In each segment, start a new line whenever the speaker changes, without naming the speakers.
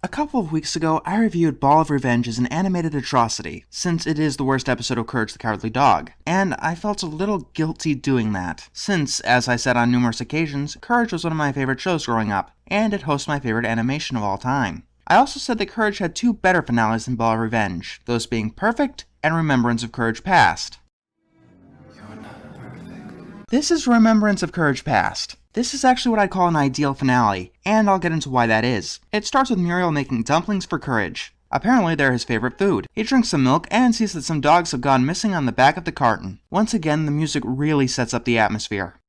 A couple of weeks ago, I reviewed Ball of Revenge as an animated atrocity, since it is the worst episode of Courage the Cowardly Dog, and I felt a little guilty doing that, since, as I said on numerous occasions, Courage was one of my favorite shows growing up, and it hosts my favorite animation of all time. I also said that Courage had two better finales than Ball of Revenge, those being Perfect and Remembrance of Courage Past.
You're not perfect.
This is Remembrance of Courage Past. This is actually what I'd call an ideal finale, and I'll get into why that is. It starts with Muriel making dumplings for Courage. Apparently they're his favorite food. He drinks some milk and sees that some dogs have gone missing on the back of the carton. Once again, the music really sets up the atmosphere.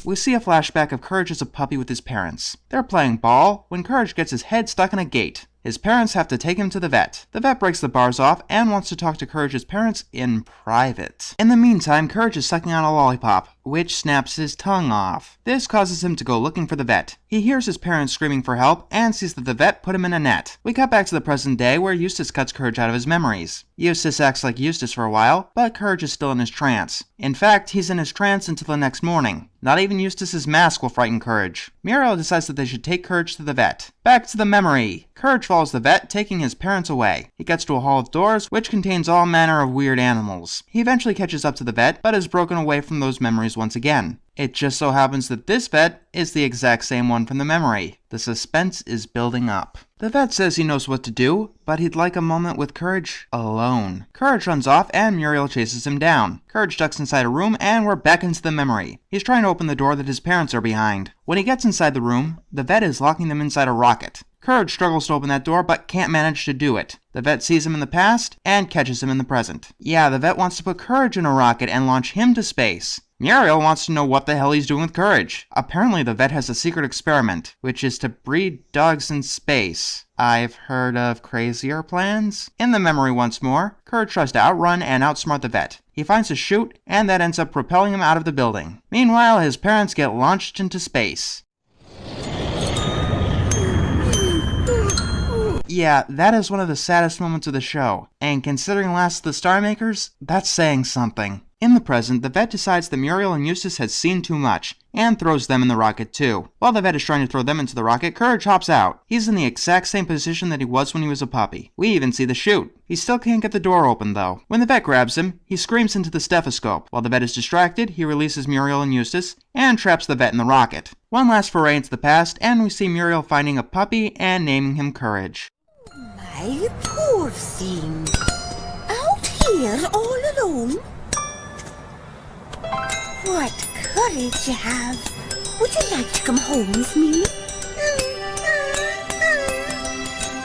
We see a flashback of Courage as a puppy with his parents. They're playing ball when Courage gets his head stuck in a gate. His parents have to take him to the vet. The vet breaks the bars off and wants to talk to Courage's parents in private. In the meantime, Courage is sucking on a lollipop, which snaps his tongue off. This causes him to go looking for the vet. He hears his parents screaming for help and sees that the vet put him in a net. We cut back to the present day where Eustace cuts Courage out of his memories. Eustace acts like Eustace for a while, but Courage is still in his trance. In fact, he's in his trance until the next morning. Not even Eustace's mask will frighten Courage. Muriel decides that they should take Courage to the vet. Back to the memory. Courage follows the vet, taking his parents away. He gets to a hall of doors, which contains all manner of weird animals. He eventually catches up to the vet, but is broken away from those memories once again. It just so happens that this vet is the exact same one from the memory. The suspense is building up. The vet says he knows what to do, but he'd like a moment with Courage alone. Courage runs off and Muriel chases him down. Courage ducks inside a room and we're back into the memory. He's trying to open the door that his parents are behind. When he gets inside the room, the vet is locking them inside a rocket. Courage struggles to open that door but can't manage to do it. The vet sees him in the past and catches him in the present. Yeah, the vet wants to put Courage in a rocket and launch him to space. Muriel wants to know what the hell he's doing with Courage. Apparently the vet has a secret experiment, which is to breed dogs in space. I've heard of crazier plans. In the memory once more, Courage tries to outrun and outsmart the vet. He finds a chute, and that ends up propelling him out of the building. Meanwhile, his parents get launched into space. Yeah, that is one of the saddest moments of the show, and considering Last of the Star Makers, that's saying something. In the present, the vet decides that Muriel and Eustace had seen too much, and throws them in the rocket too. While the vet is trying to throw them into the rocket, Courage hops out. He's in the exact same position that he was when he was a puppy. We even see the chute. He still can't get the door open though. When the vet grabs him, he screams into the stethoscope. While the vet is distracted, he releases Muriel and Eustace, and traps the vet in the rocket. One last foray into the past, and we see Muriel finding a puppy and naming him Courage.
My poor thing. Out here all alone? What courage you have. Would you like to come home with me?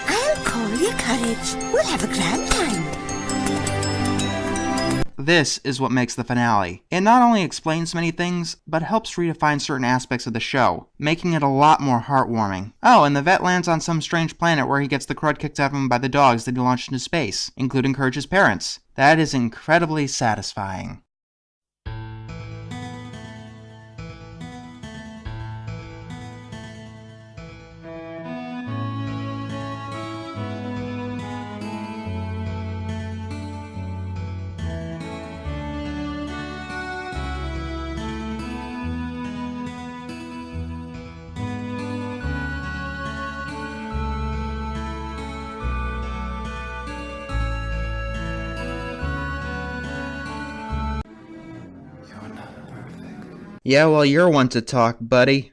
I'll call you Courage. We'll have a grand time.
This is what makes the finale. It not only explains many things, but helps redefine certain aspects of the show, making it a lot more heartwarming. Oh, and the vet lands on some strange planet where he gets the crud kicked out of him by the dogs that he launched into space, including Courage's parents. That is incredibly satisfying. Yeah, well, you're one to talk, buddy.